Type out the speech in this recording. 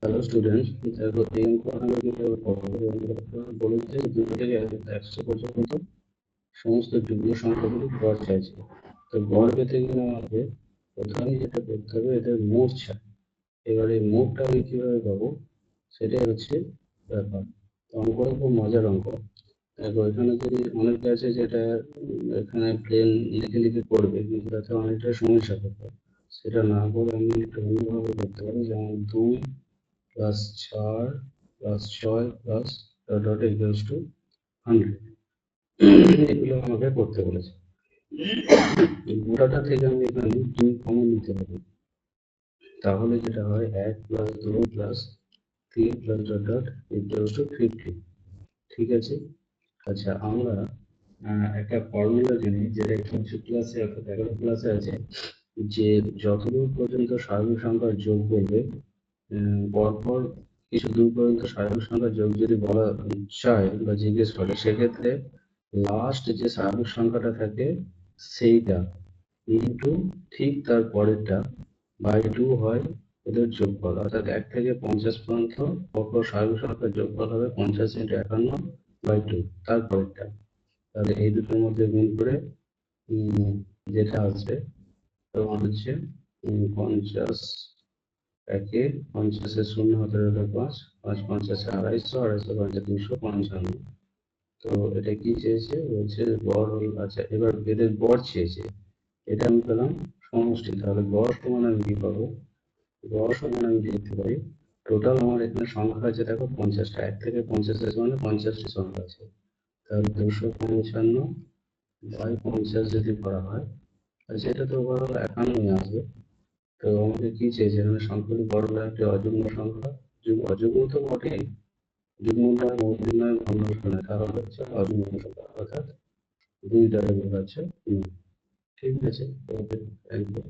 Hello student, দেখো এই অঙ্ক আমরা কিভাবে করবো। বলেছে 2 থেকে 100 পর্যন্ত সমস্ত যুগ্ম সংখ্যাগুলি গড় চাইছে। তো গড় পেতে গেলে আমাদের প্রথমে যেটা করতে হবে, এদের মোট চাই। এবারে মোটটা আমি কিভাবে পাবো, সেটাই হচ্ছে ব্যাপার। অঙ্কটা খুব মজার অঙ্ক। দেখো এখানে যদি অনেকে আছে যেটা এখানে প্লেন লিখে লিখে করবে, কিন্তু তাতে অনেকটা সময় সাপেক্ষ। সেটা না করে আমি একটু অন্যভাবে করতে পারি, যেমন 2 plus 4 plus 6 plus dot equals to 100। এগুলো আমাকে করতে বলেছে। গোটাটা থেকে আমি এখানে 2 কমন নিতে পারি, তাহলে যেটা হয় 1 plus 2 plus 3 plus dot dot equals to 50। ঠিক আছে। আচ্ছা, আমরা একটা ফর্মুলা জানি, যেটা 11 ক্লাসে অর্থাৎ 11 ক্লাসে আছে, যে যতদূর পর্যন্ত স্বাভাবিক সংখ্যার যোগ করবে, পরপর কিছু দূর পর্যন্ত স্বাভাবিক সংখ্যার যোগ যদি বলা চায় বা জিজ্ঞেস করে, সেক্ষেত্রে লাস্ট যে স্বাভাবিক সংখ্যাটা থাকে সেইটা ইন্টু ঠিক তার পরেরটা বাই 2 হয় ওদের যোগফল। অর্থাৎ 1 থেকে 50 পর্যন্ত পরপর স্বাভাবিক সংখ্যার যোগফল হবে 50 ইন্টু 51 বাই 2 তার পরেরটা। তাহলে এই দুটোর মধ্যে গুণ করে যেটা আসবে তোমার হচ্ছে 50 একে 50-এ 0 হতে হলো 5, 5 50-এ 250, 250 5 355। তো এটা কি চেয়েছে, বলছে গড় হল। আচ্ছা, এবার এদের গড় চেয়েছে, এটা আমি পেলাম সমষ্টি। তাহলে গড় সমান আমি কি পাবো, গড় সমান আমি লিখতে পারি টোটাল আমার এখানে সংখ্যা আছে দেখো 50টা, 1 থেকে 50-এর মানে 50টি সংখ্যা আছে। তাহলে 255 বাই 50 যদি করা হয়, আচ্ছা এটা তো ওভারঅল 51 আসবে। তো আমাকে কি চেয়েছে, এখানে সংখ্যাটি বড় হলে একটি অযুগ্ম সংখ্যা, অযুগ্ম তো বটেই, যুগ্ম নয়, মৌলিক নয়, ভগ্নাংশ নয়, তাহলে হচ্ছে অযুগ্ম সংখ্যা, অর্থাৎ 2 দ্বারা বিভাজ্য। ঠিক আছে, ওকে, থ্যাংক ইউ।